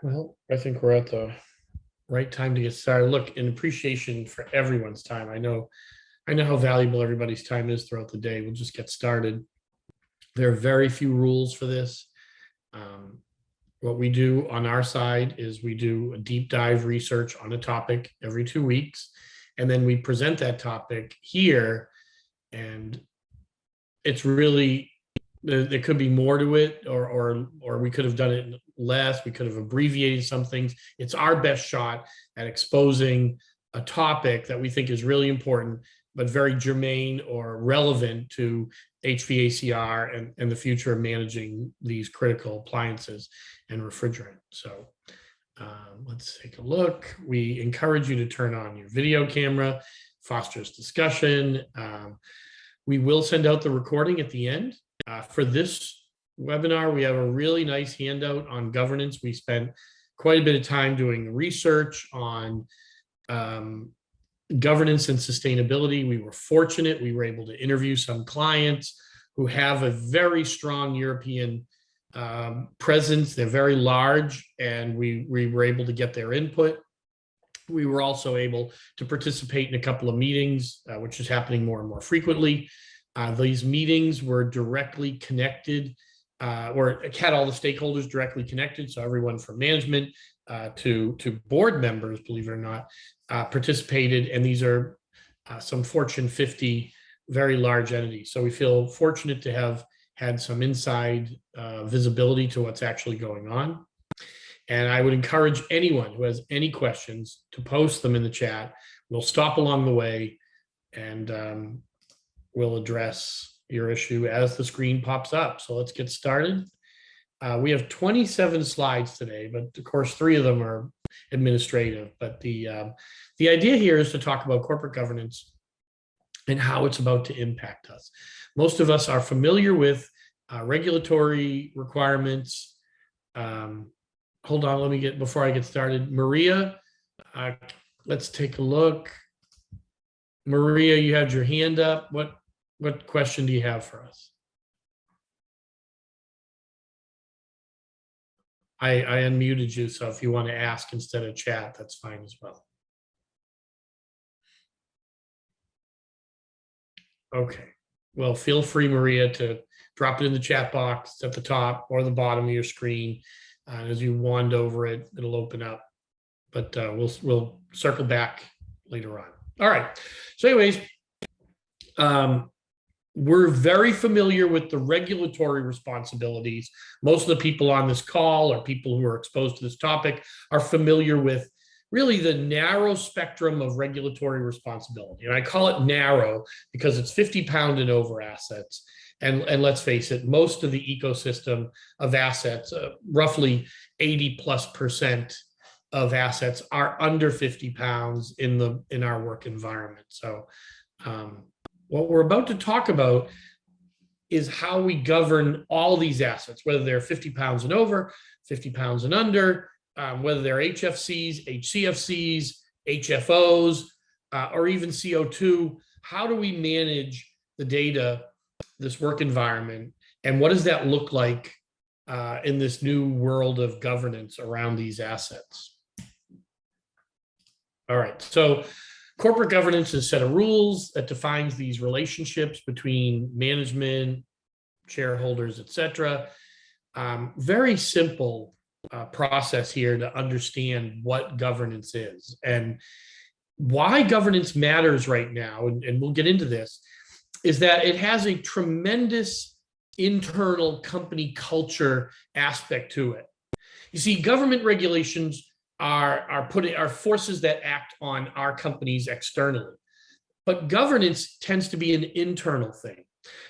Well, I think we're at the right time to get started. Look, in appreciation for everyone's time. I know how valuable everybody's time is throughout the day. We'll just get started. There are very few rules for this. Um, what we do on our side is we do a deep dive research on a topic every 2 weeks, and then we present that topic here. And it's really there could be more to it, or we could have done it less. We could have abbreviated some things. It's our best shot at exposing a topic that we think is really important, but very germane or relevant to HVACR and the future of managing these critical appliances and refrigerant. So let's take a look. We encourage you to turn on your video camera, fosters discussion. We will send out the recording at the end. For this webinar, we have a really nice handout on governance. We spent quite a bit of time doing research on governance and sustainability. We were fortunate. We were able to interview some clients who have a very strong European presence. They're very large, and we were able to get their input. We were also able to participate in a couple of meetings, which is happening more and more frequently. These meetings were directly connected, or had all the stakeholders directly connected. So everyone from management to board members, believe it or not, participated. And these are some Fortune 50 very large entities. So we feel fortunate to have had some inside visibility to what's actually going on. And I would encourage anyone who has any questions to post them in the chat. We'll stop along the way, and we'll address your issue as the screen pops up. So let's get started. We have 27 slides today, but of course, 3 of them are administrative. But the idea here is to talk about corporate governance and how it's about to impact us. Most of us are familiar with regulatory requirements. Hold on, before I get started, Maria, let's take a look. Maria, you had your hand up. What question do you have for us? I unmuted you, so if you want to ask instead of chat, that's fine as well. Okay, well, feel free, Maria, to drop it in the chat box at the top or the bottom of your screen. As you wand over it, it'll open up, but we'll circle back later on. All right, so anyways, we're very familiar with the regulatory responsibilities. Most of the people on this call, or people who are exposed to this topic, are familiar with really the narrow spectrum of regulatory responsibility. And I call it narrow because it's 50-pound and over assets. And let's face it, most of the ecosystem of assets, roughly 80+% of assets, are under 50 pounds in our work environment. So what we're about to talk about is how we govern all these assets, whether they're 50 pounds and over, 50 pounds and under, whether they're HFCs, HCFCs, HFOs, or even CO2. How do we manage the data, this work environment, and what does that look like in this new world of governance around these assets? All right, so corporate governance is a set of rules that defines these relationships between management, shareholders, et cetera. Very simple process here to understand what governance is and why governance matters right now, and we'll get into this, is that it has a tremendous internal company culture aspect to it. You see, government regulations are forces that act on our companies externally, but governance tends to be an internal thing,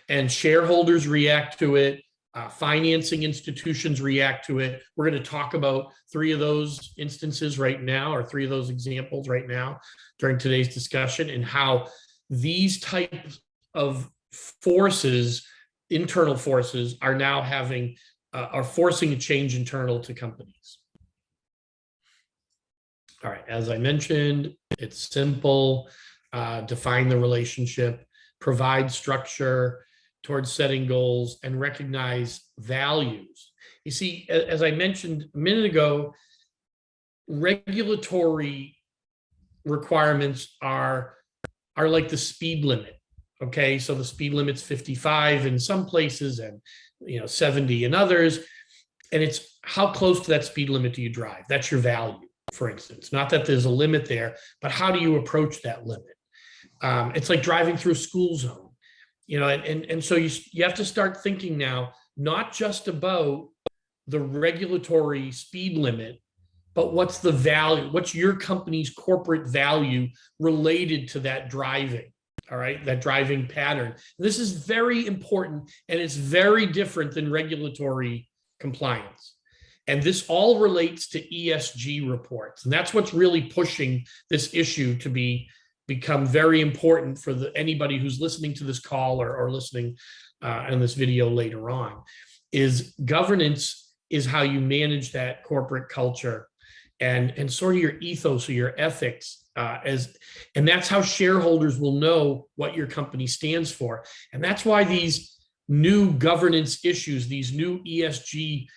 and shareholders react to it. Financing institutions react to it. We're going to talk about 3 of those instances right now, or 3 of those examples right now during today's discussion, and how these types of forces, internal forces, are now are forcing a change internal to companies. All right, as I mentioned, it's simple. Define the relationship, provide structure towards setting goals, and recognize values. You see, as I mentioned a minute ago, regulatory requirements are like the speed limit. Okay, so the speed limit's 55 in some places and 70 in others. And it's how close to that speed limit do you drive? That's your value, for instance. Not that there's a limit there, but how do you approach that limit? It's like driving through a school zone, and so you have to start thinking now, not just about the regulatory speed limit, but what's the value? What's your company's corporate value related to that driving? All right, that driving pattern. This is very important, and it's very different than regulatory compliance. And this all relates to ESG reports. And that's what's really pushing this issue to become very important for anybody who's listening to this call or listening in this video later on. Is governance is how you manage that corporate culture and sort of your ethos or your ethics, and that's how shareholders will know what your company stands for. And that's why these new governance issues, these new ESG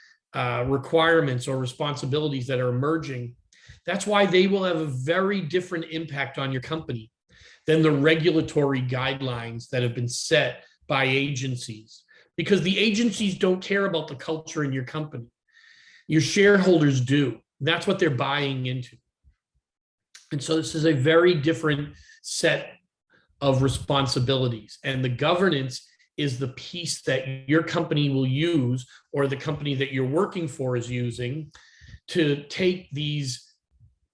requirements or responsibilities that are emerging, that's why they will have a very different impact on your company than the regulatory guidelines that have been set by agencies. Because the agencies don't care about the culture in your company. Your shareholders do. That's what they're buying into. And so this is a very different set of responsibilities. And the governance is the piece that your company will use, or the company that you're working for is using, to take these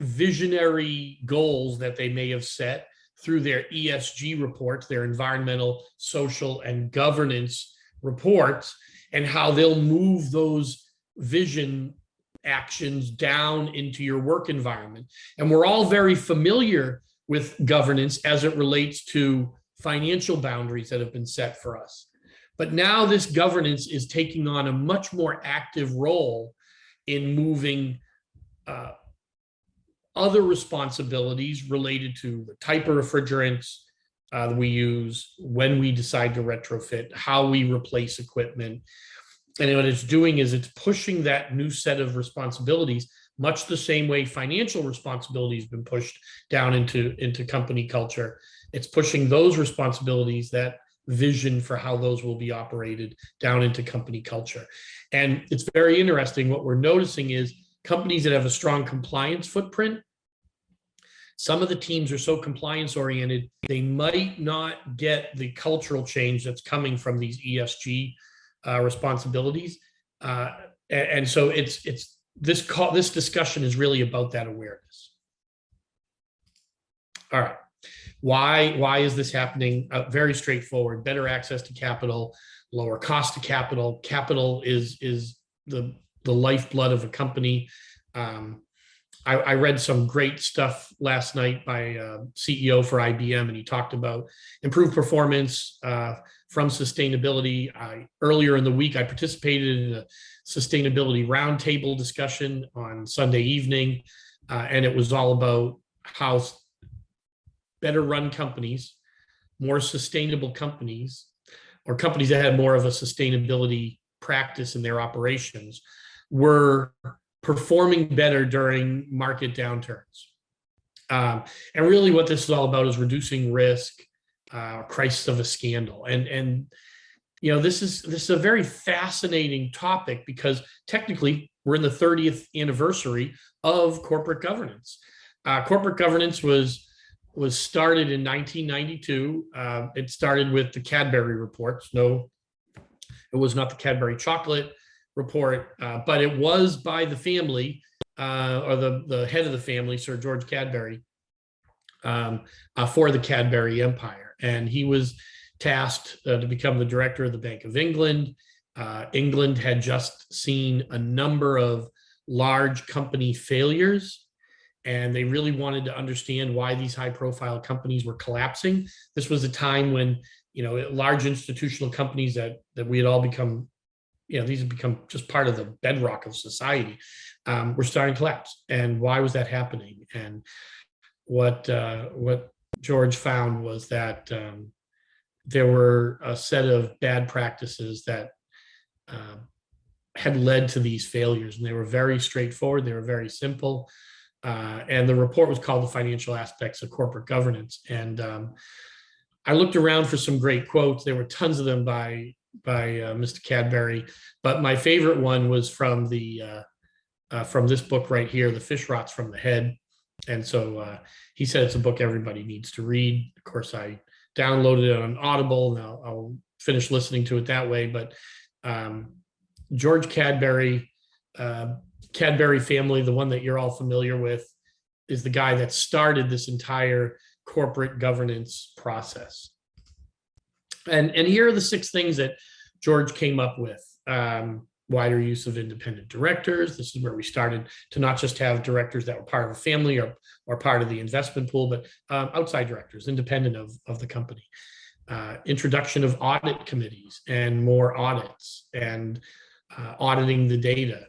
visionary goals that they may have set through their ESG reports, their environmental, social, and governance reports, and how they'll move those vision actions down into your work environment. And we're all very familiar with governance as it relates to financial boundaries that have been set for us. But now this governance is taking on a much more active role in moving other responsibilities related to the type of refrigerants we use, when we decide to retrofit, how we replace equipment. And what it's doing is it's pushing that new set of responsibilities, much the same way financial responsibility has been pushed down into company culture. It's pushing those responsibilities, that vision for how those will be operated, down into company culture. And it's very interesting. What we're noticing is companies that have a strong compliance footprint, some of the teams are so compliance oriented, they might not get the cultural change that's coming from these ESG responsibilities. And so it's this discussion is really about that awareness. All right. Why is this happening? Very straightforward. Better access to capital, lower cost of capital. Capital is the lifeblood of a company. I read some great stuff last night by CEO for IBM, and he talked about improved performance from sustainability. Earlier in the week, I participated in a sustainability roundtable discussion on Sunday evening, and it was all about how better run companies, more sustainable companies, or companies that had more of a sustainability practice in their operations were performing better during market downturns. And really what this is all about is reducing risk, crisis of a scandal. And this is a very fascinating topic, because technically we're in the 30th anniversary of corporate governance. Corporate governance was started in 1992. It started with the Cadbury reports. No, it was not the Cadbury chocolate report, but it was by the family, or the head of the family, Sir George Cadbury, for the Cadbury empire. And he was tasked to become the director of the Bank of England. England had just seen a number of large company failures, and they really wanted to understand why these high-profile companies were collapsing. This was a time when, large institutional companies that we had all become, these have become just part of the bedrock of society, were starting to collapse. And why was that happening? And what George found was that there were a set of bad practices that had led to these failures, and they were very straightforward. They were very simple. And the report was called The Financial Aspects of Corporate Governance. And I looked around for some great quotes. There were tons of them by Mr. Cadbury, but my favorite one was from this book right here, The Fish Rots from the Head. And so he said it's a book everybody needs to read. Of course, I downloaded it on Audible, and I'll finish listening to it that way. But George Cadbury, Cadbury family, the one that you're all familiar with, is the guy that started this entire corporate governance process. And here are the 6 things that George came up with. Wider use of independent directors. This is where we started to not just have directors that were part of a family or part of the investment pool, but outside directors, independent of the company. Introduction of audit committees and more audits and auditing the data.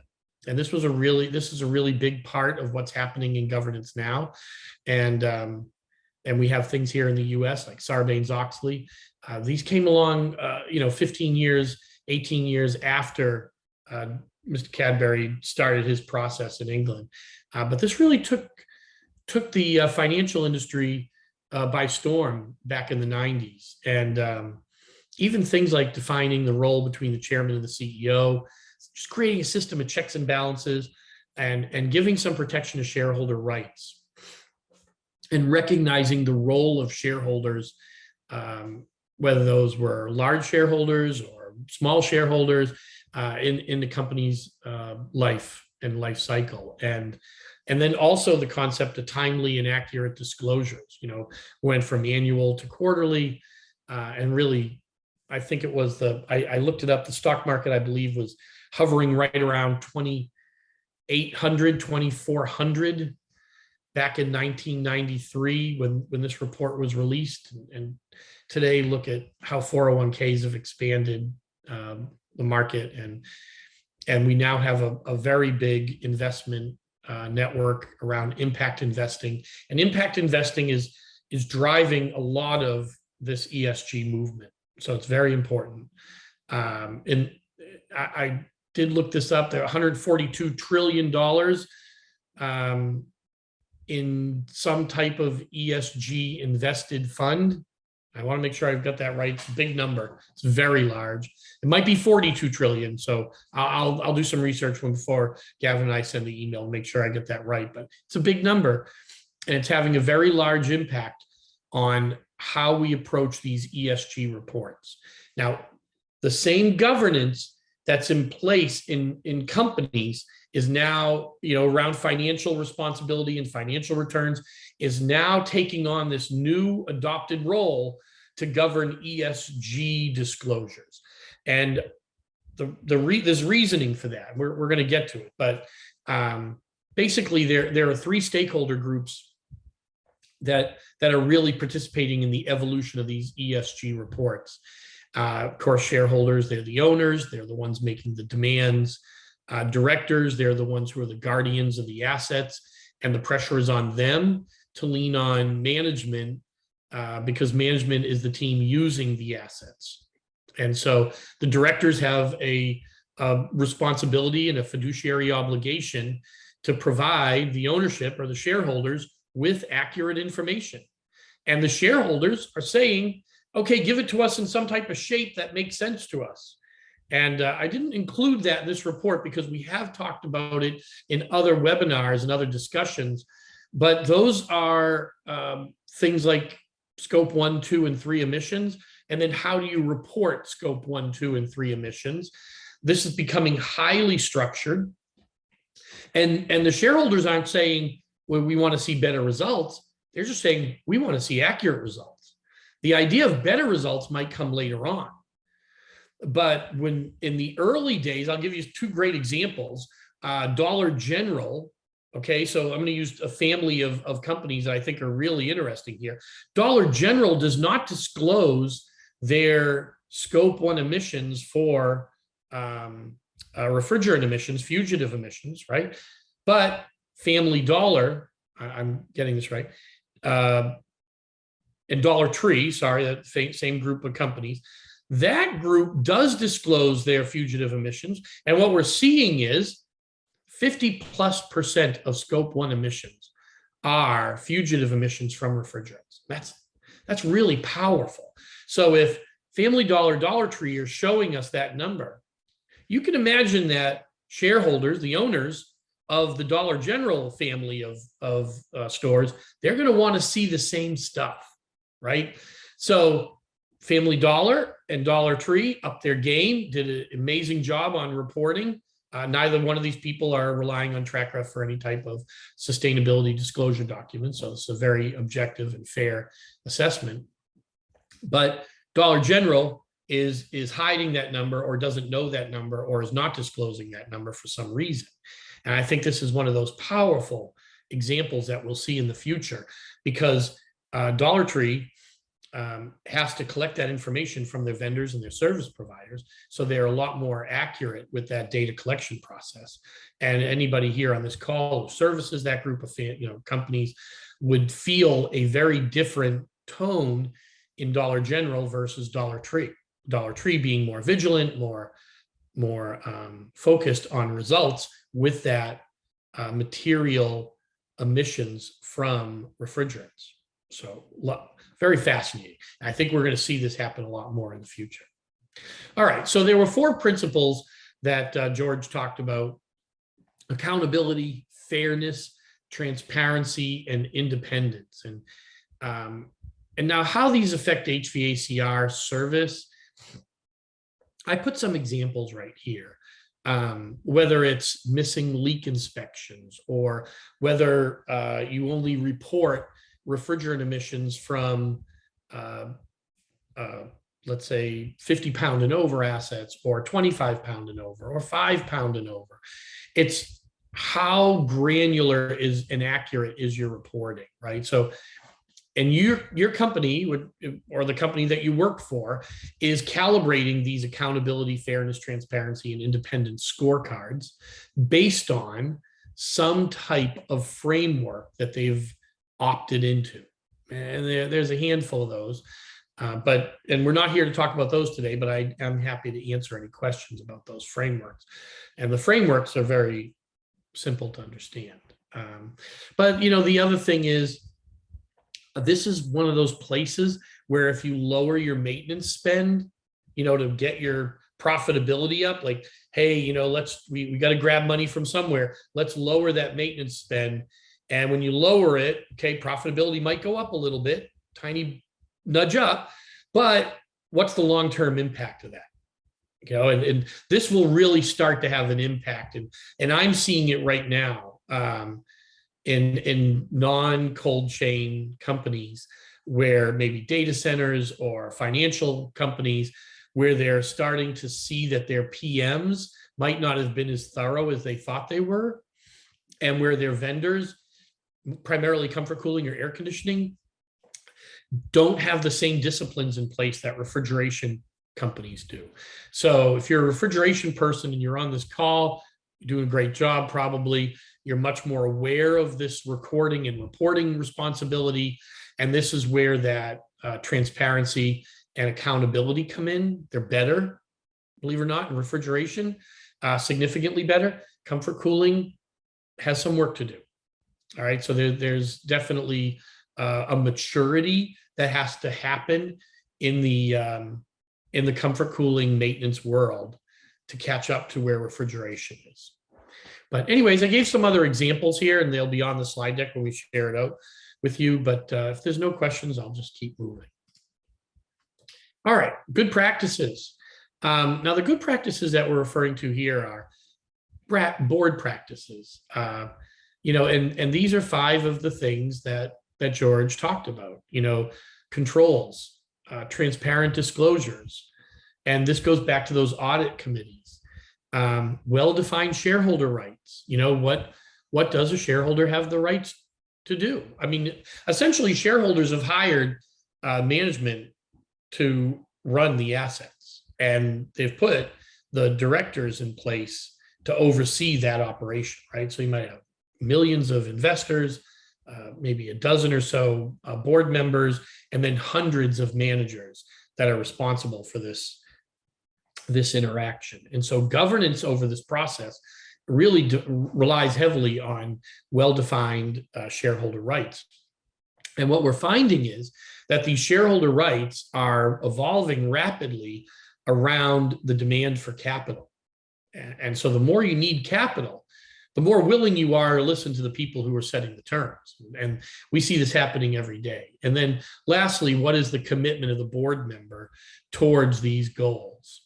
And this is a really big part of what's happening in governance now. And we have things here in the US like Sarbanes-Oxley. These came along, 15 years, 18 years after Mr. Cadbury started his process in England. But this really took the financial industry by storm back in the 90s. And even things like defining the role between the chairman and the CEO, just creating a system of checks and balances and giving some protection to shareholder rights and recognizing the role of shareholders, whether those were large shareholders or small shareholders, in the company's life and life cycle. And then also the concept of timely and accurate disclosures, went from annual to quarterly. And really, I think it was I looked it up, the stock market, I believe, was hovering right around 2,800, 2,400 back in 1993 when this report was released. And today, look at how 401ks have expanded the market, and we now have a very big investment network around impact investing, and impact investing is driving a lot of this ESG movement. So it's very important. And I did look this up. There are $142 trillion in some type of ESG invested fund. I want to make sure I've got that right. It's a big number. It's very large. It might be 42 trillion. So I'll do some research before Gavin and I send the email and make sure I get that right. But it's a big number, and it's having a very large impact on how we approach these ESG reports. Now, the same governance that's in place in companies is now, around financial responsibility and financial returns, is now taking on this new adopted role to govern ESG disclosures. And there's reasoning for that. We're going to get to it. But basically, there are 3 stakeholder groups that are really participating in the evolution of these ESG reports. Of course, shareholders, they're the owners. They're the ones making the demands. Directors, they're the ones who are the guardians of the assets, and the pressure is on them to lean on management because management is the team using the assets. And so the directors have a responsibility and a fiduciary obligation to provide the ownership or the shareholders with accurate information. And the shareholders are saying, okay, give it to us in some type of shape that makes sense to us. And I didn't include that in this report because we have talked about it in other webinars and other discussions, but those are things like scope 1, 2, and 3 emissions. And then how do you report scope 1, 2, and 3 emissions? This is becoming highly structured. And the shareholders aren't saying, well, we want to see better results. They're just saying, we want to see accurate results. The idea of better results might come later on. But when in the early days, I'll give you 2 great examples. Dollar General, okay, so I'm going to use a family of companies that I think are really interesting here. Dollar General does not disclose their scope 1 emissions for refrigerant emissions, fugitive emissions, right? But Family Dollar, I'm getting this right, and Dollar Tree, sorry, that same group of companies, that group does disclose their fugitive emissions. And what we're seeing is 50+% of scope 1 emissions are fugitive emissions from refrigerants. That's really powerful. So if Family Dollar, Dollar Tree are showing us that number, you can imagine that shareholders, the owners of the Dollar General family of stores, they're going to want to see the same stuff, right? So Family Dollar and Dollar Tree upped their game, did an amazing job on reporting. Neither one of these people are relying on TrackRef for any type of sustainability disclosure document. So it's a very objective and fair assessment. But Dollar General is hiding that number, or doesn't know that number, or is not disclosing that number for some reason. And I think this is one of those powerful examples that we'll see in the future, because Dollar Tree has to collect that information from their vendors and their service providers. So they're a lot more accurate with that data collection process. And anybody here on this call who services that group of companies would feel a very different tone in Dollar General versus Dollar Tree. Dollar Tree being more vigilant, more focused on results with that material emissions from refrigerants. So very fascinating. I think we're going to see this happen a lot more in the future. All right, so there were 4 principles that George talked about: accountability, fairness, transparency, and independence. And now how these affect HVACR service, I put some examples right here. Whether it's missing leak inspections, or whether you only report refrigerant emissions from, let's say, 50-pound and over assets, or 25-pound and over, or 5-pound and over. It's how granular is and accurate is your reporting, right? So, and your company would, or the company that you work for, is calibrating these accountability, fairness, transparency, and independence scorecards based on some type of framework that they've opted into. And there's a handful of those. And we're not here to talk about those today, but I am happy to answer any questions about those frameworks. And the frameworks are very simple to understand. But the other thing is, this is one of those places where if you lower your maintenance spend, to get your profitability up, like, hey, we got to grab money from somewhere. Let's lower that maintenance spend. And when you lower it, okay, profitability might go up a little bit, tiny nudge up, but what's the long-term impact of that? And this will really start to have an impact. And I'm seeing it right now. In non-cold chain companies, where maybe data centers or financial companies, where they're starting to see that their PMs might not have been as thorough as they thought they were, and where their vendors, primarily comfort cooling or air conditioning, don't have the same disciplines in place that refrigeration companies do. So if you're a refrigeration person and you're on this call, you're doing a great job, probably. You're much more aware of this recording and reporting responsibility. And this is where that transparency and accountability come in. They're better, believe it or not, in refrigeration, significantly better. Comfort cooling has some work to do. All right, so there's definitely a maturity that has to happen in the comfort cooling maintenance world to catch up to where refrigeration is. But anyways, I gave some other examples here, and they'll be on the slide deck when we share it out with you. But if there's no questions, I'll just keep moving. All right, good practices. Now, the good practices that we're referring to here are board practices. And these are 5 of the things that George talked about. Controls, transparent disclosures, and this goes back to those audit committees. Well-defined shareholder rights. What does a shareholder have the rights to do? I mean, essentially, shareholders have hired management to run the assets, and they've put the directors in place to oversee that operation, right? So you might have millions of investors, maybe a dozen or so board members, and then hundreds of managers that are responsible for this interaction. And so governance over this process really relies heavily on well-defined shareholder rights. And what we're finding is that these shareholder rights are evolving rapidly around the demand for capital. And so the more you need capital, the more willing you are to listen to the people who are setting the terms. And we see this happening every day. And then lastly, what is the commitment of the board member towards these goals?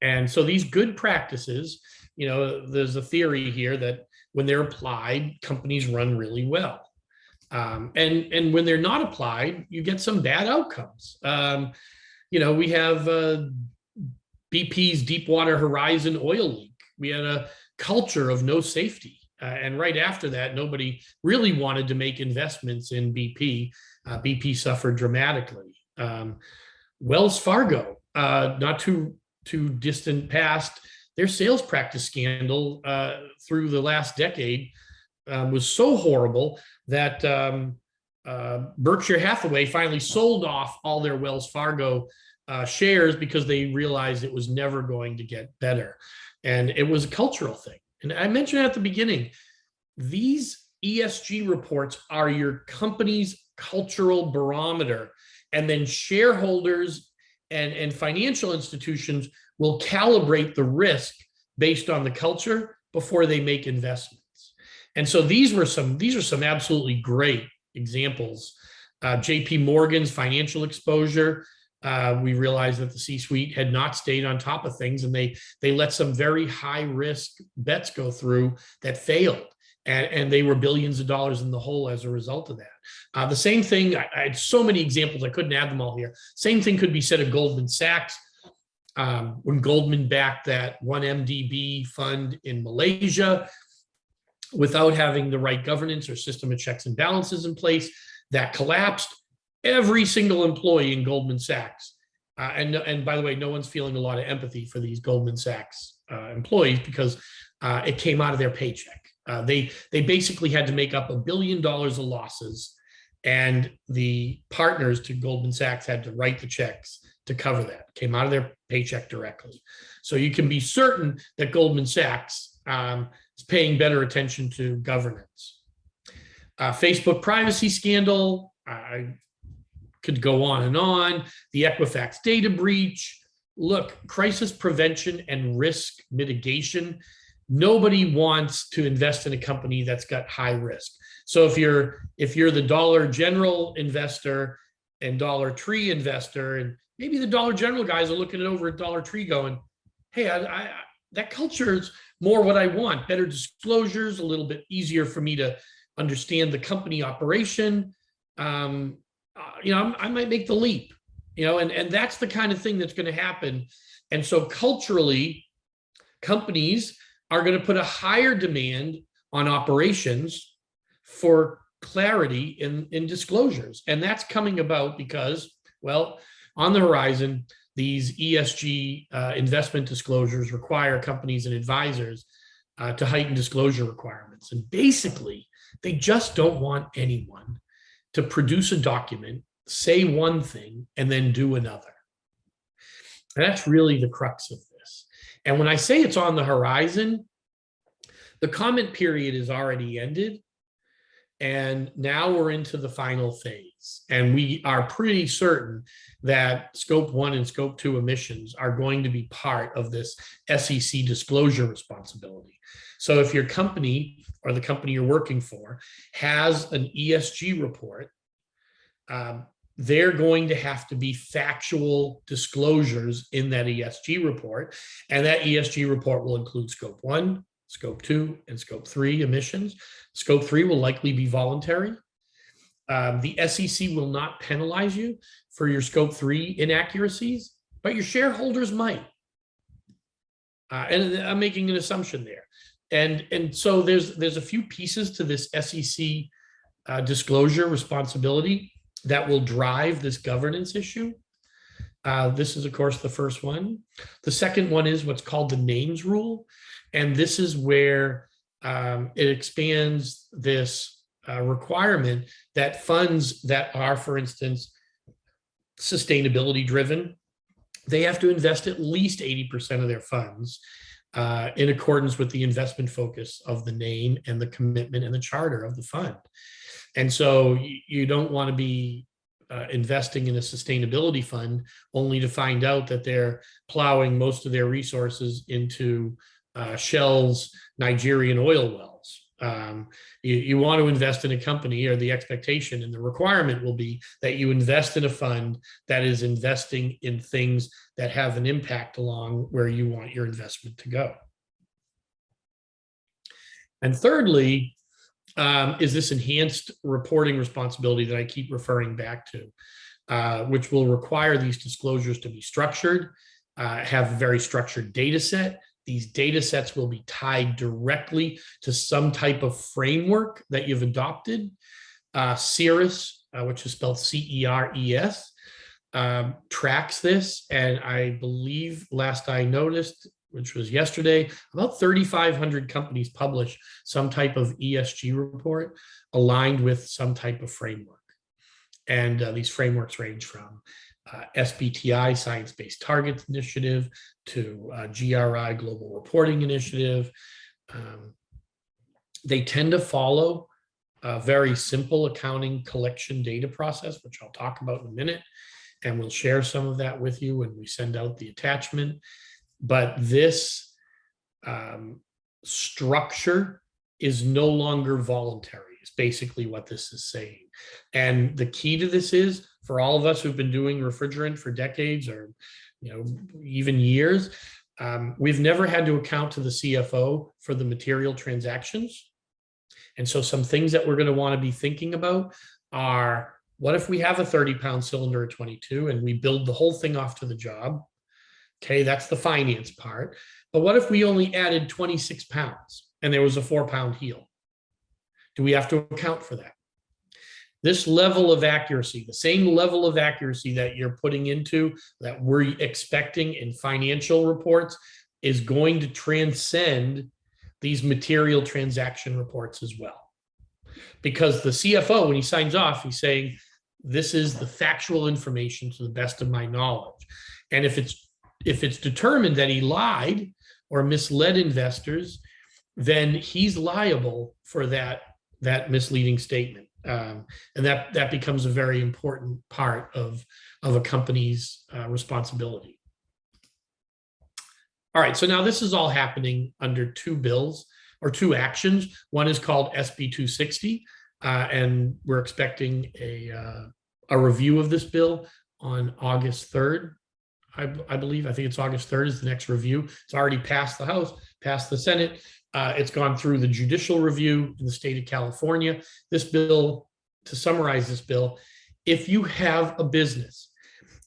And so these good practices, there's a theory here that when they're applied, companies run really well. And when they're not applied, you get some bad outcomes. We have BP's Deepwater Horizon oil leak. We had a culture of no safety. And right after that, nobody really wanted to make investments in BP. BP suffered dramatically. Wells Fargo, not too distant past, their sales practice scandal through the last decade was so horrible that Berkshire Hathaway finally sold off all their Wells Fargo shares because they realized it was never going to get better. And it was a cultural thing. And I mentioned at the beginning, these ESG reports are your company's cultural barometer. And then shareholders and financial institutions will calibrate the risk based on the culture before they make investments. And so these are some absolutely great examples. JP Morgan's financial exposure. We realized that the C-suite had not stayed on top of things, and they let some very high risk bets go through that failed. And they were billions of dollars in the hole as a result of that. The same thing, I had so many examples, I couldn't add them all here. Same thing could be said of Goldman Sachs. When Goldman backed that 1MDB fund in Malaysia, without having the right governance or system of checks and balances in place, that collapsed. Every single employee in Goldman Sachs, and by the way, no one's feeling a lot of empathy for these Goldman Sachs employees because it came out of their paycheck. They basically had to make up $1 billion of losses, and the partners to Goldman Sachs had to write the checks to cover that. Came out of their paycheck directly. So you can be certain that Goldman Sachs is paying better attention to governance. Facebook privacy scandal. I could go on and on. The Equifax data breach. Look, crisis prevention and risk mitigation. Nobody wants to invest in a company that's got high risk. So if you're the Dollar General investor and Dollar Tree investor, and maybe the Dollar General guys are looking it over at Dollar Tree going, hey, that culture is more what I want. Better disclosures, a little bit easier for me to understand the company operation. I might make the leap, and that's the kind of thing that's going to happen. And so culturally, companies are going to put a higher demand on operations for clarity in disclosures. And that's coming about because, well, on the horizon, these ESG investment disclosures require companies and advisors to heighten disclosure requirements. And basically, they just don't want anyone to produce a document, say one thing, and then do another. And that's really the crux of this. And when I say it's on the horizon, the comment period is already ended. And now we're into the final phase. And we are pretty certain that Scope 1 and Scope 2 emissions are going to be part of this SEC disclosure responsibility. So if your company or the company you're working for has an ESG report, they're going to have to be factual disclosures in that ESG report. And that ESG report will include Scope 1, Scope 2, and Scope 3 emissions. Scope 3 will likely be voluntary. The SEC will not penalize you for your Scope 3 inaccuracies, but your shareholders might. And I'm making an assumption there. And so there's a few pieces to this SEC disclosure responsibility that will drive this governance issue. This is, of course, the first one. The second one is what's called the names rule. And this is where it expands this requirement that funds that are, for instance, sustainability driven, they have to invest at least 80% of their funds in accordance with the investment focus of the name and the commitment and the charter of the fund. And so you don't want to be investing in a sustainability fund only to find out that they're plowing most of their resources into Shell's Nigerian oil wells. You want to invest in a company, or the expectation and the requirement will be that you invest in a fund that is investing in things that have an impact along where you want your investment to go. And thirdly, is this enhanced reporting responsibility that I keep referring back to, which will require these disclosures to be structured, have a very structured data set. These data sets will be tied directly to some type of framework that you've adopted. CERES, which is spelled CERES, tracks this. And I believe last I noticed, which was yesterday, about 3,500 companies publish some type of ESG report aligned with some type of framework. And these frameworks range from SBTI, Science-Based Targets Initiative, to GRI, Global Reporting Initiative. They tend to follow a very simple accounting collection data process, which I'll talk about in a minute. And we'll share some of that with you when we send out the attachment. But this structure is no longer voluntary, is basically what this is saying. And the key to this is, for all of us who've been doing refrigerant for decades, or even years, we've never had to account to the CFO for the material transactions. And so some things that we're going to want to be thinking about are, what if we have a 30-pound cylinder at 22 and we build the whole thing off to the job? Okay, that's the finance part. But what if we only added 26 pounds and there was a 4-pound heel? Do we have to account for that? This level of accuracy, the same level of accuracy that you're putting into, that we're expecting in financial reports, is going to transcend these material transaction reports as well. Because the CFO, when he signs off, he's saying, this is the factual information to the best of my knowledge. And if it's determined that he lied or misled investors, then he's liable for that misleading statement. And that becomes a very important part of a company's responsibility. All right, so now this is all happening under two bills, or two actions. One is called SB 260, and we're expecting a review of this bill on August 3rd. I believe, I think it's August 3rd is the next review. It's already passed the House, passed the Senate. It's gone through the judicial review in the state of California. This bill, to summarize this bill, if you have a business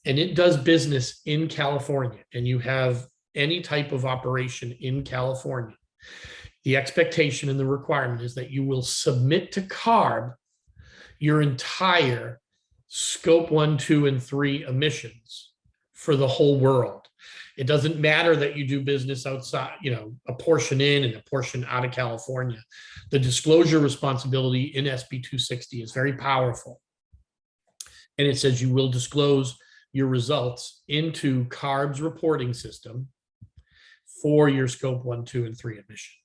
and it does business in California and you have any type of operation in California, the expectation and the requirement is that you will submit to CARB your entire scope 1, 2, and 3 emissions for the whole world. It doesn't matter that you do business outside, a portion in and a portion out of California. The disclosure responsibility in SB 260 is very powerful. And it says you will disclose your results into CARB's reporting system for your scope 1, 2, and 3 emissions.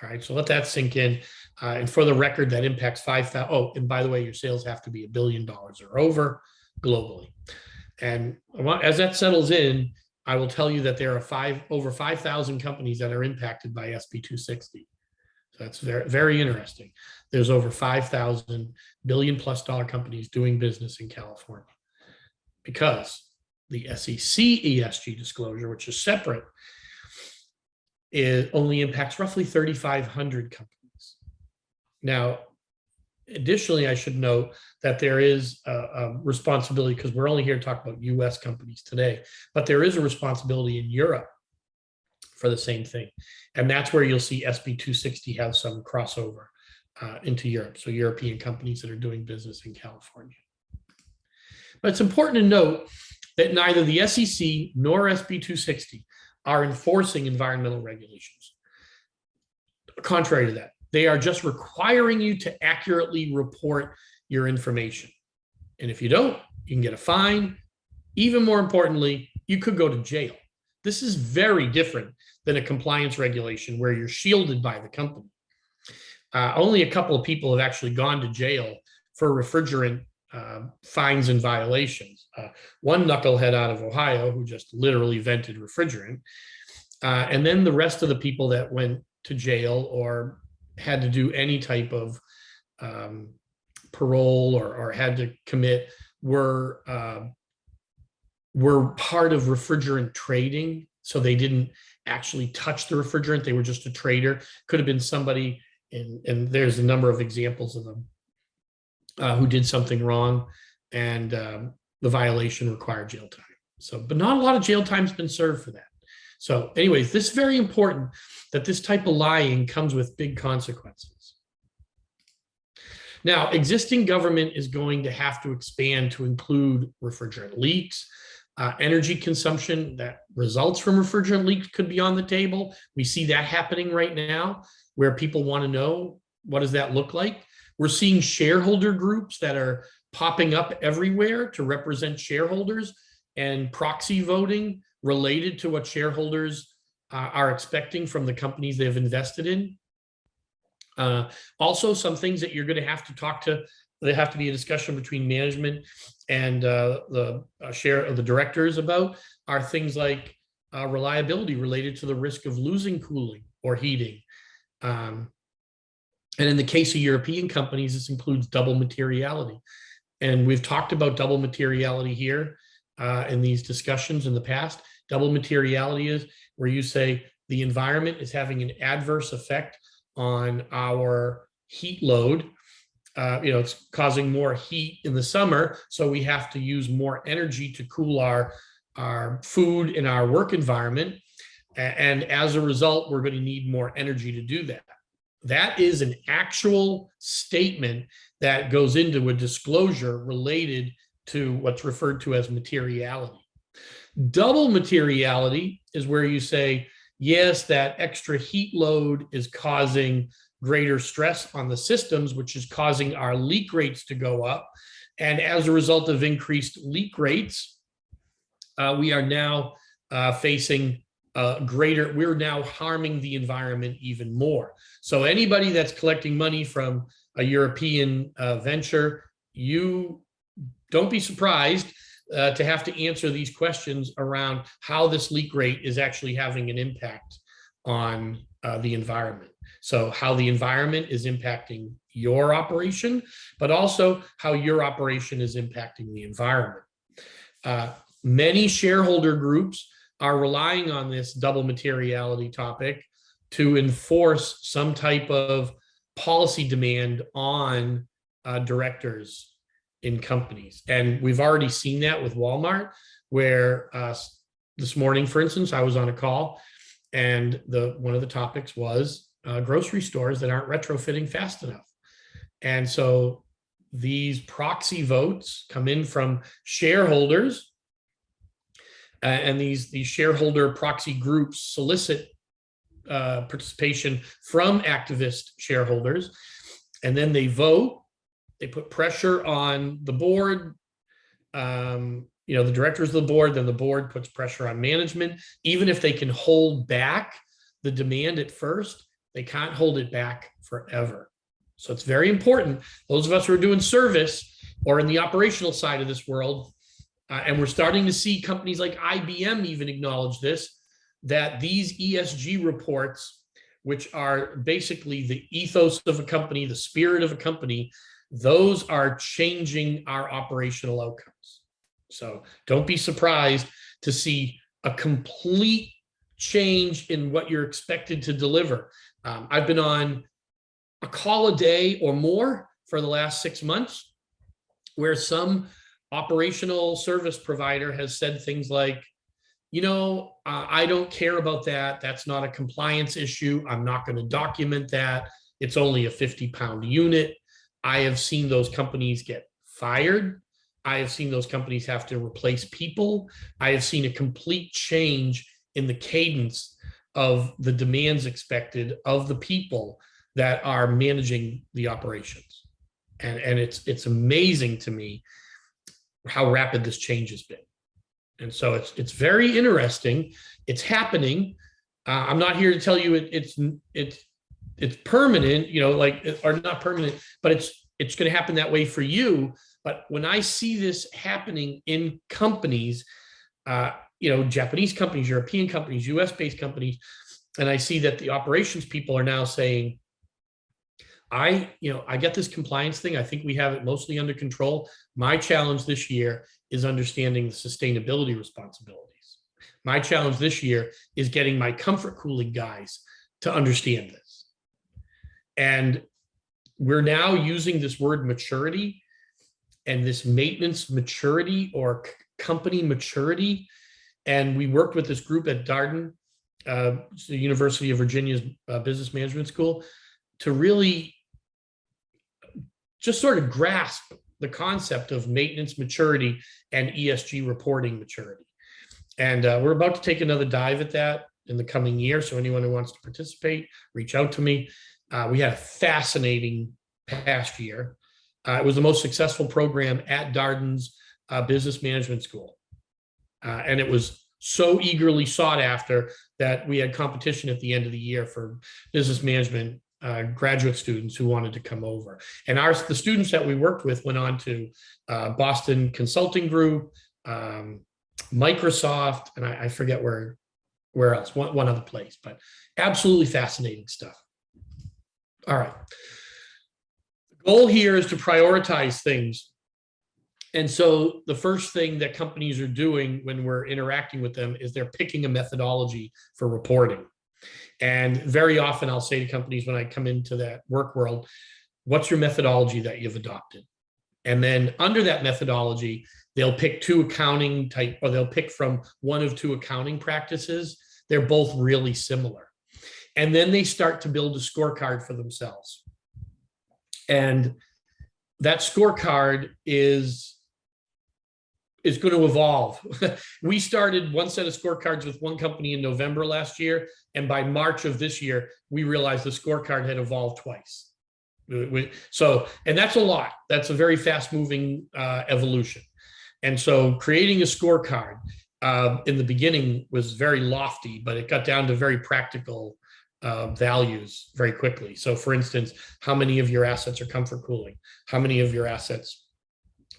All right, so let that sink in. And for the record, that impacts 5,000. Oh, and by the way, your sales have to be $1 billion or over globally. And as that settles in, I will tell you that there are over 5,000 companies that are impacted by SB 260. So that's very, very interesting. There's over 5,000 billion-plus-dollar companies doing business in California, because the SEC ESG disclosure, which is separate, it only impacts roughly 3,500 companies. Now, additionally, I should note that there is a responsibility, because we're only here to talk about US companies today, but there is a responsibility in Europe for the same thing. And that's where you'll see SB 260 have some crossover into Europe. So European companies that are doing business in California. But it's important to note that neither the SEC nor SB 260 are enforcing environmental regulations. Contrary to that, they are just requiring you to accurately report your information. And if you don't, you can get a fine. Even more importantly, you could go to jail. This is very different than a compliance regulation where you're shielded by the company. Only a couple of people have actually gone to jail for refrigerant fines and violations. One knucklehead out of Ohio who just literally vented refrigerant. And then the rest of the people that went to jail or had to do any type of parole or had to commit were part of refrigerant trading. So they didn't actually touch the refrigerant. They were just a trader. Could have been somebody, and there's a number of examples of them, who did something wrong, and the violation required jail time. So, but not a lot of jail time's been served for that. So anyways, this is very important that this type of lying comes with big consequences. Now, existing government is going to have to expand to include refrigerant leaks. Energy consumption that results from refrigerant leaks could be on the table. We see that happening right now, where people want to know, what does that look like? We're seeing shareholder groups that are popping up everywhere to represent shareholders, and proxy voting related to what shareholders are expecting from the companies they've invested in. Also, some things that you're going to have to talk to, there have to be a discussion between management and the share of the directors about, are things like reliability related to the risk of losing cooling or heating. And in the case of European companies, this includes double materiality. And we've talked about double materiality here in these discussions in the past. Double materiality is where you say the environment is having an adverse effect on our heat load. It's causing more heat in the summer, so we have to use more energy to cool our food in our work environment. And as a result, we're going to need more energy to do that. That is an actual statement that goes into a disclosure related to what's referred to as materiality. Double materiality is where you say, yes, that extra heat load is causing greater stress on the systems, which is causing our leak rates to go up. And as a result of increased leak rates, we are now facing we're now harming the environment even more. So anybody that's collecting money from a European venture, you don't be surprised to have to answer these questions around how this leak rate is actually having an impact on the environment. So how the environment is impacting your operation, but also how your operation is impacting the environment. Many shareholder groups are relying on this double materiality topic to enforce some type of policy demand on directors in companies. And we've already seen that with Walmart, where this morning, for instance, I was on a call, and one of the topics was grocery stores that aren't retrofitting fast enough. And so these proxy votes come in from shareholders, and these shareholder proxy groups solicit participation from activist shareholders, and then they vote. They put pressure on the board, the directors of the board, then the board puts pressure on management. Even if they can hold back the demand at first, they can't hold it back forever. So it's very important. Those of us who are doing service or in the operational side of this world, and we're starting to see companies like IBM even acknowledge this, that these ESG reports, which are basically the ethos of a company, the spirit of a company, those are changing our operational outcomes. So don't be surprised to see a complete change in what you're expected to deliver. I've been on a call a day or more for the last 6 months, where some operational service provider has said things like, I don't care about that. That's not a compliance issue. I'm not going to document that. It's only a 50-pound unit. I have seen those companies get fired. I have seen those companies have to replace people. I have seen a complete change in the cadence of the demands expected of the people that are managing the operations. And it's amazing to me how rapid this change has been. And so it's very interesting. It's happening. I'm not here to tell you it's permanent, or not permanent, but it's going to happen that way for you. But when I see this happening in companies, Japanese companies, European companies, US-based companies, and I see that the operations people are now saying, I get this compliance thing. I think we have it mostly under control. My challenge this year is understanding the sustainability responsibilities. My challenge this year is getting my comfort cooling guys to understand this. And we're now using this word maturity and this maintenance maturity or company maturity. And we worked with this group at Darden, the University of Virginia's Business Management School, to really just sort of grasp the concept of maintenance maturity and ESG reporting maturity. And we're about to take another dive at that in the coming year. So anyone who wants to participate, reach out to me. We had a fascinating past year. It was the most successful program at Darden's Business Management School. And it was so eagerly sought after that we had competition at the end of the year for business management graduate students who wanted to come over. And the students that we worked with went on to Boston Consulting Group, Microsoft, and I forget where else, one other place, but absolutely fascinating stuff. All right. The goal here is to prioritize things. And so the first thing that companies are doing when we're interacting with them is they're picking a methodology for reporting. And very often I'll say to companies when I come into that work world, what's your methodology that you've adopted? And then under that methodology, they'll pick two accounting type, or they'll pick from one of two accounting practices. They're both really similar. And then they start to build a scorecard for themselves. And that scorecard is going to evolve. We started one set of scorecards with one company in November last year. And by March of this year, we realized the scorecard had evolved twice. So, and that's a lot. That's a very fast moving evolution. And so creating a scorecard in the beginning was very lofty, but it got down to very practical values very quickly. So for instance, how many of your assets are comfort cooling? How many of your assets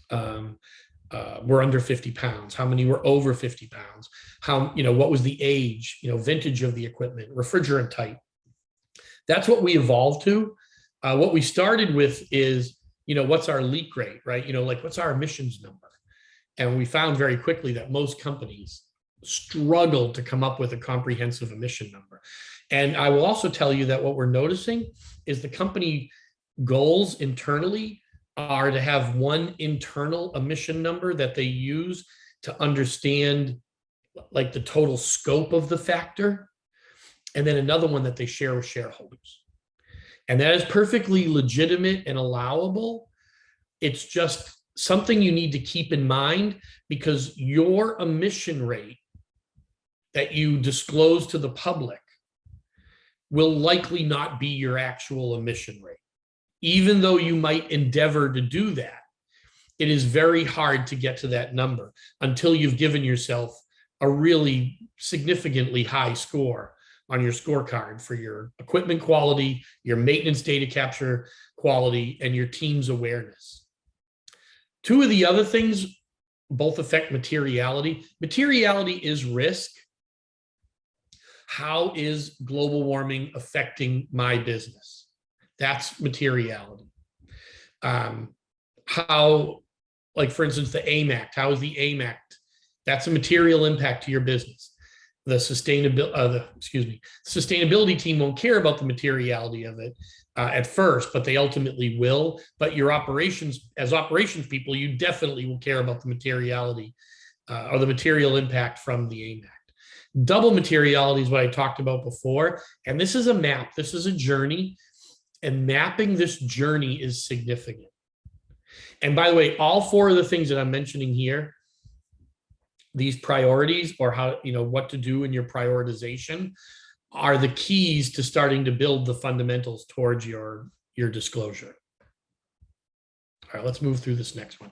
were under 50 pounds? How many were over 50 pounds? What was the age, vintage of the equipment, refrigerant type? That's what we evolved to. What we started with is, what's our leak rate, right? What's our emissions number? And we found very quickly that most companies struggled to come up with a comprehensive emission number. And I will also tell you that what we're noticing is the company goals internally are to have one internal emission number that they use to understand like the total scope of the factor, and then another one that they share with shareholders. And that is perfectly legitimate and allowable. It's just something you need to keep in mind, because your emission rate that you disclose to the public will likely not be your actual emission rate. Even though you might endeavor to do that, it is very hard to get to that number until you've given yourself a really significantly high score on your scorecard for your equipment quality, your maintenance data capture quality, and your team's awareness. Two of the other things both affect materiality. Materiality is risk. How is global warming affecting my business? That's materiality. How, like for instance, the AIM Act, how is the AIM Act? That's a material impact to your business. The sustainability team won't care about the materiality of it at first, but they ultimately will. But your as operations people, you definitely will care about the materiality or the material impact from the AIM Act. Double materiality is what I talked about before. And this is a map. This is a journey. And mapping this journey is significant. And by the way, all four of the things that I'm mentioning here, these priorities, or how, what to do in your prioritization, are the keys to starting to build the fundamentals towards your disclosure. All right, let's move through this next one.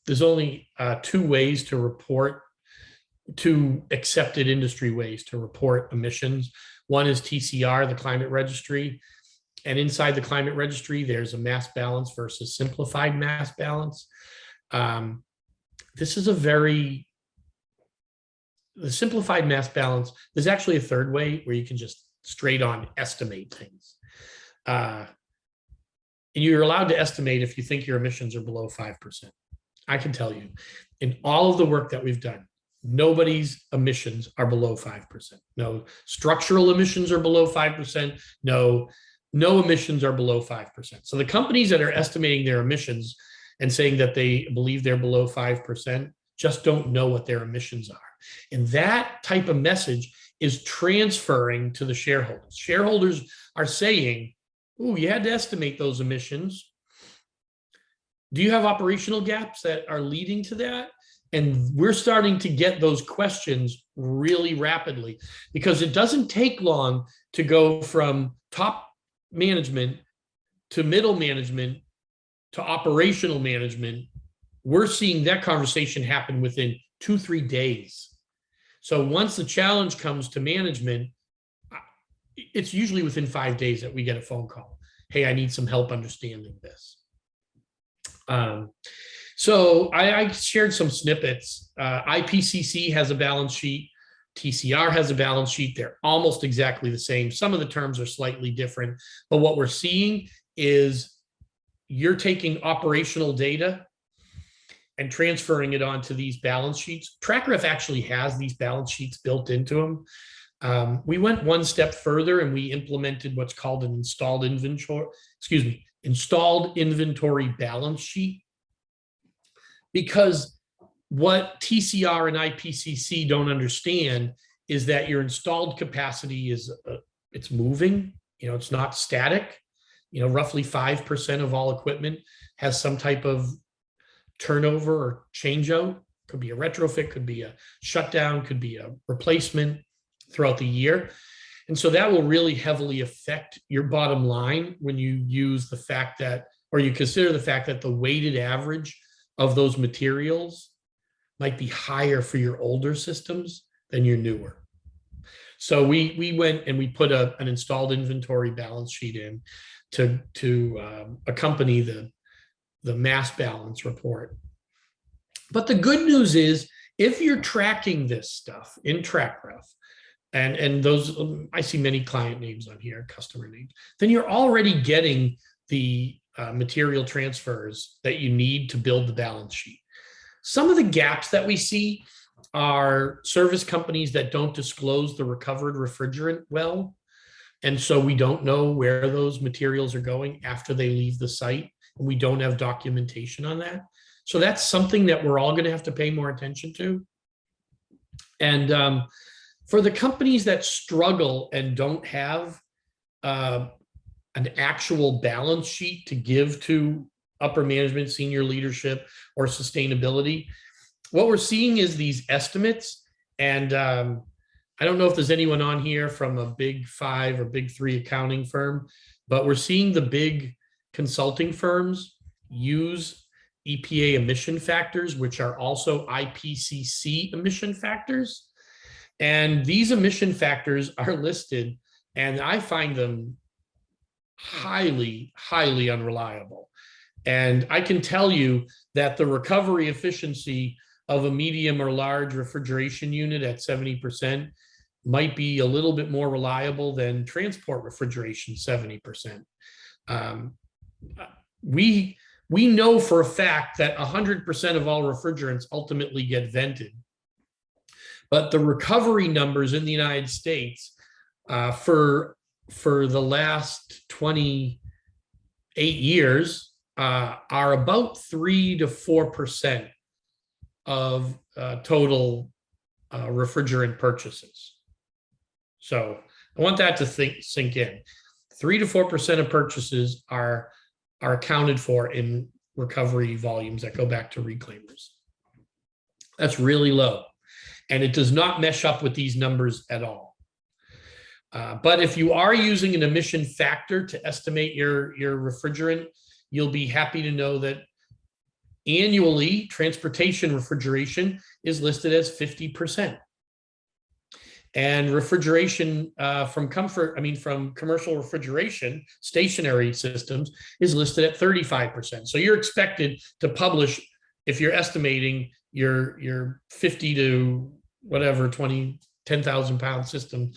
there's only two ways to report, two accepted industry ways to report emissions. One is TCR, the climate registry. And inside the climate registry, there's a mass balance versus simplified mass balance. This is the simplified mass balance. There's actually a third way where you can just straight on estimate things. And you're allowed to estimate if you think your emissions are below 5%. I can tell you, in all of the work that we've done, nobody's emissions are below 5%. No structural emissions are below 5%. No emissions are below 5%. So the companies that are estimating their emissions and saying that they believe they're below 5% just don't know what their emissions are. And that type of message is transferring to the shareholders. Shareholders are saying, oh, you had to estimate those emissions. Do you have operational gaps that are leading to that? And we're starting to get those questions really rapidly, because it doesn't take long to go from top management to middle management to operational management. We're seeing that conversation happen within 2-3 days. So once the challenge comes to management, it's usually within 5 days that we get a phone call. Hey, I need some help understanding this. So I shared some snippets. IPCC has a balance sheet. TCR has a balance sheet. They're almost exactly the same. Some of the terms are slightly different, but what we're seeing is you're taking operational data and transferring it onto these balance sheets. TrackRef actually has these balance sheets built into them. We went one step further and we implemented what's called an installed inventory balance sheet, because what TCR and IPCC don't understand is that your installed capacity is it's moving. It's not static. Roughly 5% of all equipment has some type of turnover or changeout. Could be a retrofit, could be a shutdown, could be a replacement throughout the year. And so that will really heavily affect your bottom line when you use the fact that, or you consider the fact that the weighted average of those materials might be higher for your older systems than your newer. So we went and we put an installed inventory balance sheet in to accompany the mass balance report. But the good news is, if you're tracking this stuff in TrackRef, and those, I see many client names on here, customer names, then you're already getting the material transfers that you need to build the balance sheet. Some of the gaps that we see are service companies that don't disclose the recovered refrigerant well. And so we don't know where those materials are going after they leave the site, and we don't have documentation on that. So that's something that we're all going to have to pay more attention to. And for the companies that struggle and don't have an actual balance sheet to give to upper management, senior leadership, or sustainability, what we're seeing is these estimates. And I don't know if there's anyone on here from a big 5 or big 3 accounting firm, but we're seeing the big consulting firms use EPA emission factors, which are also IPCC emission factors. And these emission factors are listed, and I find them highly, highly unreliable. And I can tell you that the recovery efficiency of a medium or large refrigeration unit at 70% might be a little bit more reliable than transport refrigeration 70%. We know for a fact that 100% of all refrigerants ultimately get vented. But the recovery numbers in the United States for the last 28 years are about 3 to 4% of total refrigerant purchases. So I want that to sink in. 3 to 4% of purchases are accounted for in recovery volumes that go back to reclaimers. That's really low. And it does not mesh up with these numbers at all. But if you are using an emission factor to estimate your refrigerant, you'll be happy to know that Annually, transportation refrigeration is listed as 50%. And refrigeration from commercial refrigeration, stationary systems, is listed at 35%. So you're expected to publish, if you're estimating your 50 to whatever, 10,000 pound system,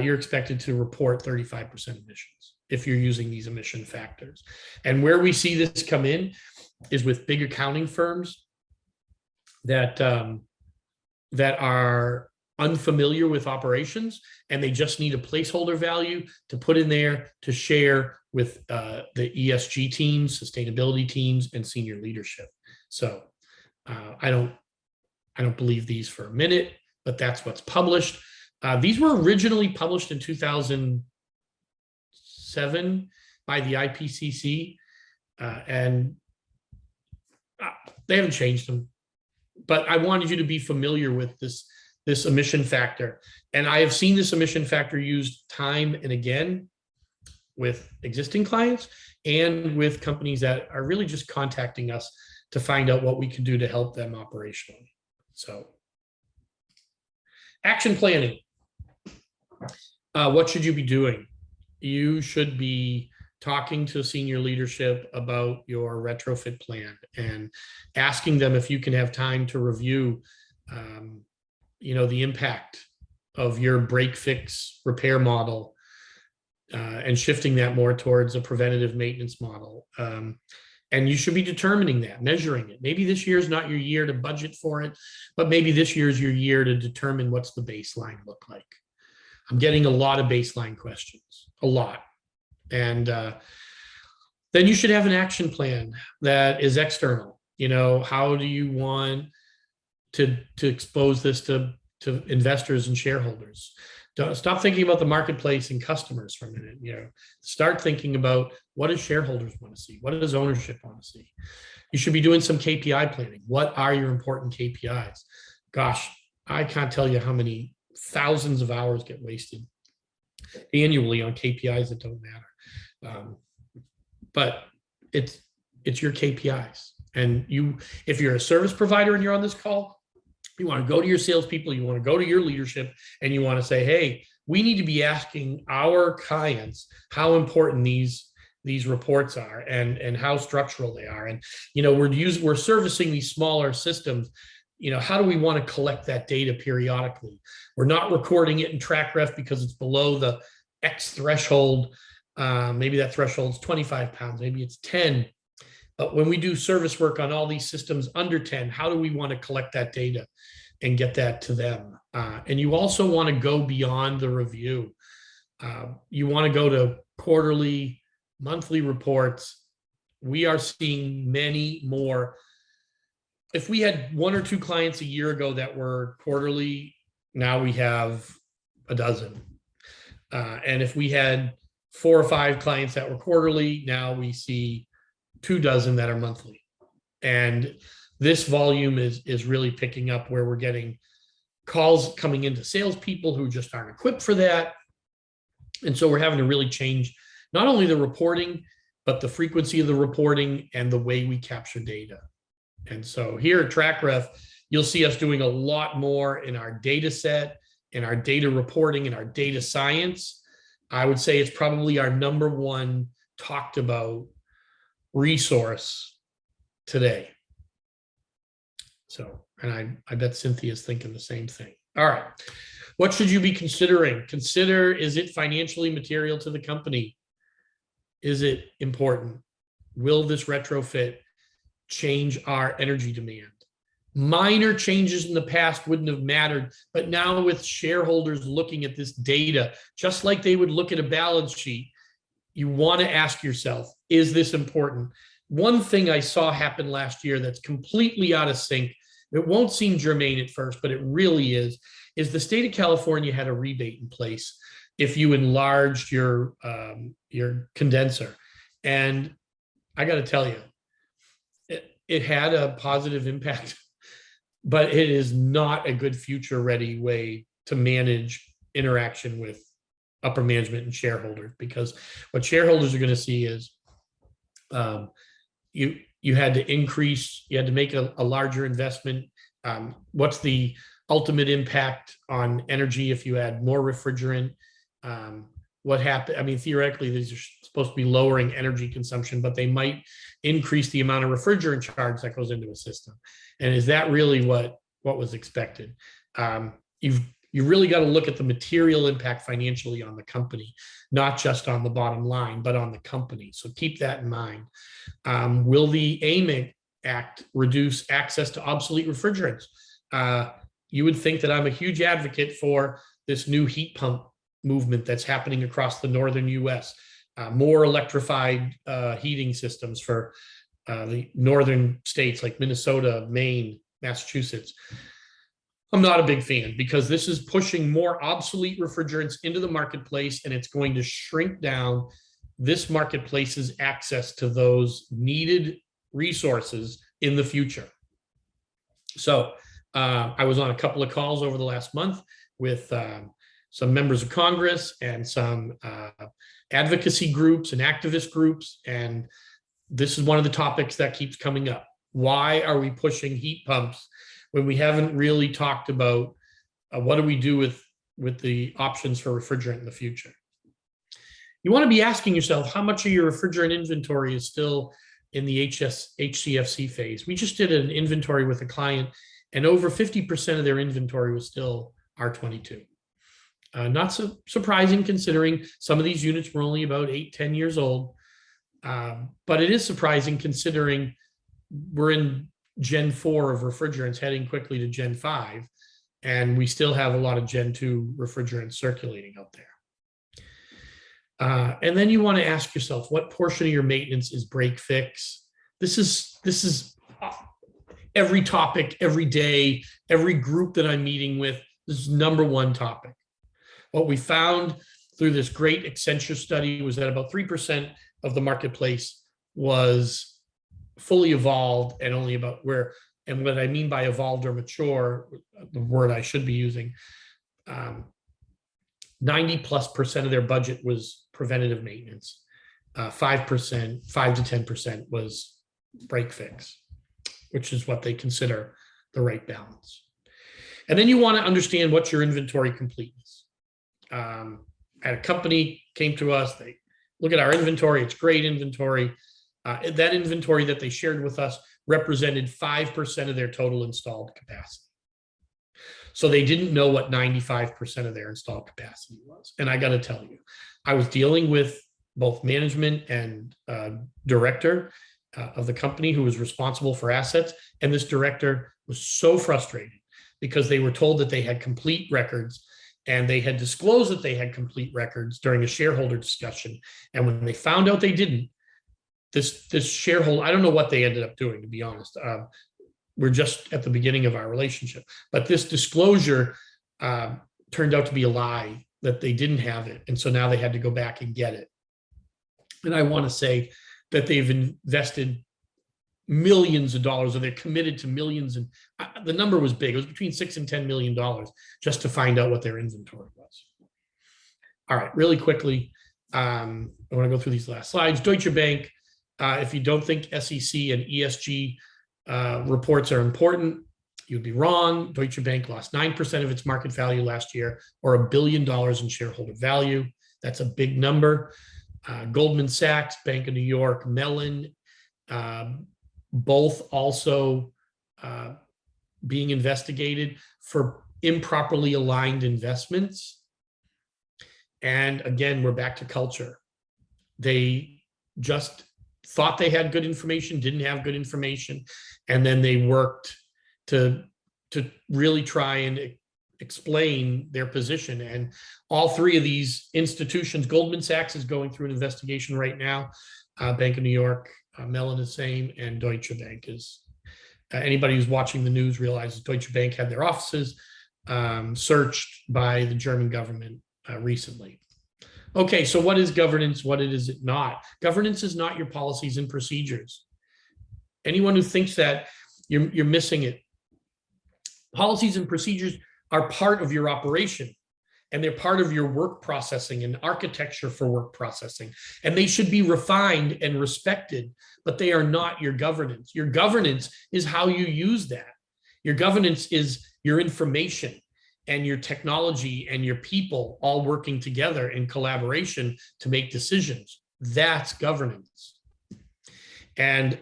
you're expected to report 35% emissions if you're using these emission factors. And where we see this come in is with big accounting firms that are unfamiliar with operations, and they just need a placeholder value to put in there to share with the ESG teams, sustainability teams, and senior leadership. So I don't believe these for a minute, but that's what's published. These were originally published in 2007 by the IPCC, and they haven't changed them. But I wanted you to be familiar with this emission factor. And I have seen this emission factor used time and again with existing clients and with companies that are really just contacting us to find out what we can do to help them operationally. So, action planning. What should you be doing? You should be talking to senior leadership about your retrofit plan and asking them if you can have time to review the impact of your break fix repair model and shifting that more towards a preventative maintenance model. And you should be determining that, measuring it. Maybe this year is not your year to budget for it, but maybe this year is your year to determine what's the baseline look like. I'm getting a lot of baseline questions, a lot. And then you should have an action plan that is external. How do you want to expose this to investors and shareholders? Don't stop thinking about the marketplace and customers for a minute. Start thinking about, what do shareholders want to see? What does ownership want to see? You should be doing some KPI planning. What are your important KPIs? Gosh, I can't tell you how many thousands of hours get wasted annually on KPIs that don't matter. But it's your KPIs. And if you're a service provider and you're on this call, you want to go to your salespeople, you want to go to your leadership, and you want to say, hey, we need to be asking our clients how important these reports are and how structural they are. And we're servicing these smaller systems. How do we want to collect that data periodically? We're not recording it in TrackRef because it's below the X threshold. Maybe that threshold is 25 pounds, maybe it's 10. But when we do service work on all these systems under 10, how do we want to collect that data and get that to them? And you also want to go beyond the review. You want to go to quarterly, monthly reports. We are seeing many more. If we had 1 or 2 clients a year ago that were quarterly, now we have a dozen. And if we had 4 or 5 clients that were quarterly, now we see 2 dozen that are monthly. And this volume is really picking up, where we're getting calls coming into salespeople who just aren't equipped for that. And so we're having to really change not only the reporting, but the frequency of the reporting and the way we capture data. And so here at TrackRef, you'll see us doing a lot more in our data set, in our data reporting, in our data science. I would say it's probably our number one talked about resource today. So, and I bet Cynthia's thinking the same thing. All right. What should you be considering? Consider, is it financially material to the company? Is it important? Will this retrofit change our energy demand? Minor changes in the past wouldn't have mattered, but now with shareholders looking at this data, just like they would look at a balance sheet, you want to ask yourself, is this important? One thing I saw happen last year that's completely out of sync, it won't seem germane at first, but it really is the state of California had a rebate in place if you enlarged your condenser. And I got to tell you, it had a positive impact, but it is not a good future-ready way to manage interaction with upper management and shareholders, because what shareholders are going to see is you had to increase, you had to make a larger investment. What's the ultimate impact on energy if you add more refrigerant? What happened? I mean, theoretically, these are supposed to be lowering energy consumption, but they might increase the amount of refrigerant charge that goes into a system. And is that really what was expected? You really got to look at the material impact financially on the company, not just on the bottom line, but on the company. So keep that in mind. Will the AIM Act reduce access to obsolete refrigerants? You would think that I'm a huge advocate for this new heat pump movement that's happening across the northern US, more electrified heating systems for the northern states like Minnesota, Maine, Massachusetts. I'm not a big fan because this is pushing more obsolete refrigerants into the marketplace, and it's going to shrink down this marketplace's access to those needed resources in the future. So I was on a couple of calls over the last month with some members of Congress and some advocacy groups and activist groups, and this is one of the topics that keeps coming up. Why are we pushing heat pumps when we haven't really talked about what do we do with the options for refrigerant in the future? You want to be asking yourself how much of your refrigerant inventory is still in the HCFC phase. We just did an inventory with a client, and over 50% of their inventory was still R22. Not so surprising considering some of these units were only about 8-10 years old. But it is surprising considering we're in Gen 4 of refrigerants heading quickly to Gen 5, and we still have a lot of Gen 2 refrigerants circulating out there. And then you want to ask yourself, what portion of your maintenance is break fix? This is every topic, every day, every group that I'm meeting with. This is number one topic. What we found through this great Accenture study was that about 3% of the marketplace was fully evolved, and only about where, and what I mean by evolved or mature, the word I should be using, 90+% of their budget was preventative maintenance. 5%, 5 to 10% was break fix, which is what they consider the right balance. And then you want to understand what's your inventory completeness. A company came to us, they look at our inventory, it's great inventory. That inventory that they shared with us represented 5% of their total installed capacity. So they didn't know what 95% of their installed capacity was. And I got to tell you, I was dealing with both management and director of the company who was responsible for assets. And this director was so frustrated because they were told that they had complete records, and they had disclosed that they had complete records during a shareholder discussion. And when they found out they didn't, this shareholder, I don't know what they ended up doing, to be honest. We're just at the beginning of our relationship. But this disclosure turned out to be a lie, that they didn't have it. And so now they had to go back and get it. And I want to say that they've invested millions of dollars, or they're committed to millions. And the number was big. It was between $6 and $10 million just to find out what their inventory was. All right, really quickly, I want to go through these last slides. Deutsche Bank, if you don't think SEC and ESG reports are important, you'd be wrong. Deutsche Bank lost 9% of its market value last year, or $1 billion in shareholder value. That's a big number. Goldman Sachs, Bank of New York, Mellon, both also being investigated for improperly aligned investments. And again, we're back to culture. They just thought they had good information, didn't have good information, and then they worked to really try and explain their position. And all three of these institutions, Goldman Sachs is going through an investigation right now, Bank of New York, Mellon is same, and Deutsche Bank is. Anybody who's watching the news realizes Deutsche Bank had their offices searched by the German government recently. Okay, so what is governance? What is it not? Governance is not your policies and procedures. Anyone who thinks that, you're missing it. Policies and procedures are part of your operation. and they're part of your work processing and architecture for work processing. And they should be refined and respected, but they are not your governance. Your governance is how you use that. Your governance is your information and your technology and your people all working together in collaboration to make decisions. That's governance. And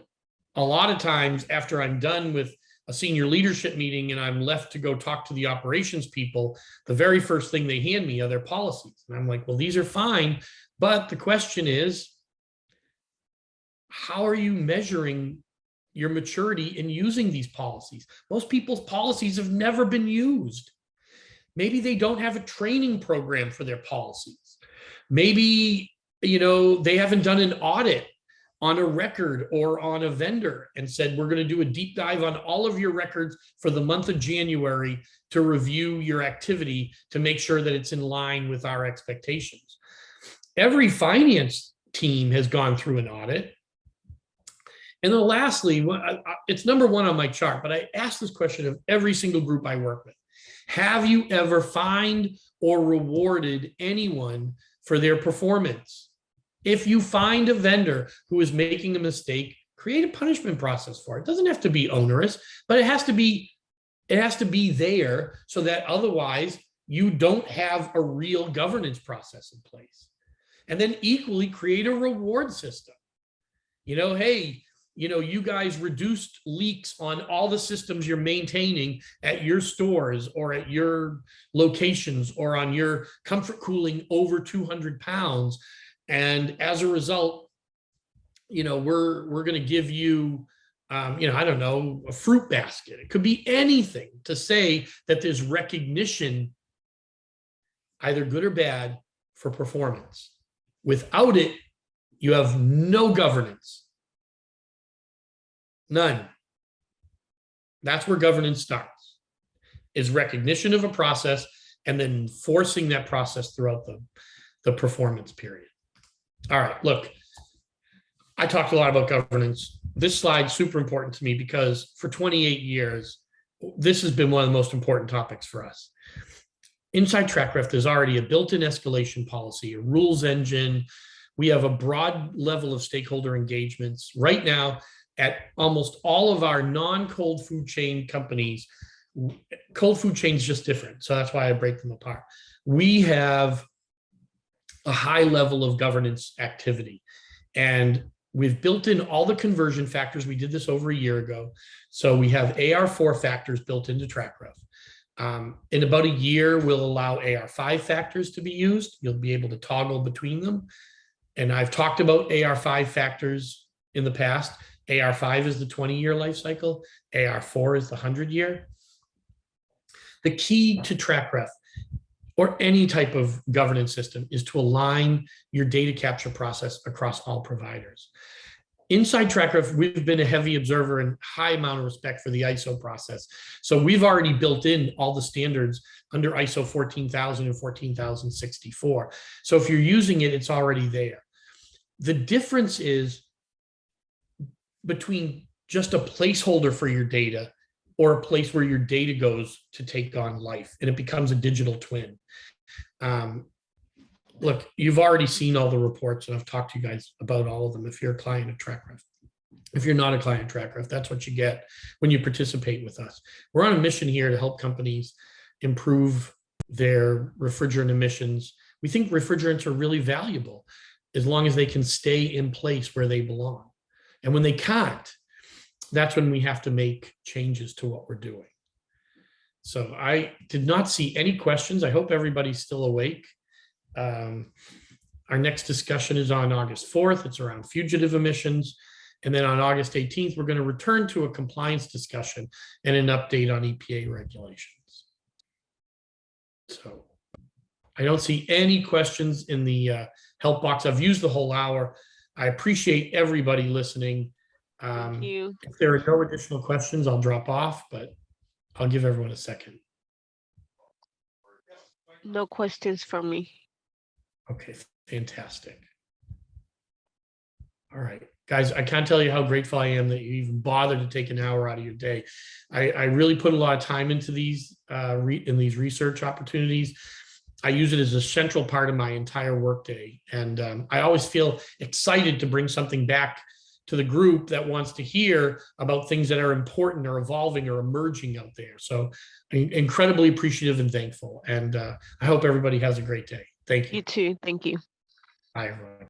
a lot of times after I'm done with a senior leadership meeting and I'm left to go talk to the operations people, the very first thing they hand me are their policies. And I'm like, well, these are fine. But the question is, how are you measuring your maturity in using these policies? Most people's policies have never been used. Maybe they don't have a training program for their policies. Maybe, they haven't done an audit on a record or on a vendor and said, we're going to do a deep dive on all of your records for the month of January to review your activity to make sure that it's in line with our expectations. Every finance team has gone through an audit. And then lastly, it's number one on my chart, but I ask this question of every single group I work with. Have you ever fined or rewarded anyone for their performance? If you find a vendor who is making a mistake, create a punishment process for it. It doesn't have to be onerous, but it has to be there so that otherwise you don't have a real governance process in place. And then equally create a reward system. Hey, you guys reduced leaks on all the systems you're maintaining at your stores or at your locations or on your comfort cooling over 200 pounds. And as a result, we're going to give you, I don't know, a fruit basket. It could be anything to say that there's recognition, either good or bad, for performance. Without it, you have no governance. None. That's where governance starts, is recognition of a process and then forcing that process throughout the performance period. All right, look, I talked a lot about governance. This slide's super important to me because for 28 years, this has been one of the most important topics for us. Inside TrackRef, there's already a built-in escalation policy, a rules engine. We have a broad level of stakeholder engagements. Right now, at almost all of our non-cold food chain companies, cold food chain is just different. So that's why I break them apart. We have a high level of governance activity. And we've built in all the conversion factors. We did this over a year ago. So we have AR4 factors built into TrackRef. In about a year, we'll allow AR5 factors to be used. You'll be able to toggle between them. And I've talked about AR5 factors in the past. AR5 is the 20-year life cycle. AR4 is the 100-year. The key to TrackRef or any type of governance system is to align your data capture process across all providers. Inside TrackRef, we've been a heavy observer and high amount of respect for the ISO process. So we've already built in all the standards under ISO 14000 and 14064. So if you're using it, it's already there. The difference is between just a placeholder for your data or a place where your data goes to take on life and it becomes a digital twin. Look, you've already seen all the reports and I've talked to you guys about all of them if you're a client of TrackRef. If you're not a client of TrackRef, that's what you get when you participate with us. We're on a mission here to help companies improve their refrigerant emissions. We think refrigerants are really valuable as long as they can stay in place where they belong. And when they can't, that's when we have to make changes to what we're doing. So I did not see any questions. I hope everybody's still awake. Our next discussion is on August 4th. It's around fugitive emissions. And then on August 18th, we're going to return to a compliance discussion and an update on EPA regulations. So I don't see any questions in the help box. I've used the whole hour. I appreciate everybody listening. Thank you. If there are no additional questions, I'll drop off, but I'll give everyone a second. No questions from me. Okay, fantastic. All right, guys, I can't tell you how grateful I am that you even bothered to take an hour out of your day. I really put a lot of time into these in these research opportunities. I use it as a central part of my entire workday. And I always feel excited to bring something back to the group that wants to hear about things that are important or evolving or emerging out there. So incredibly appreciative and thankful. And I hope everybody has a great day. Thank you. You too. Thank you. Bye, everyone.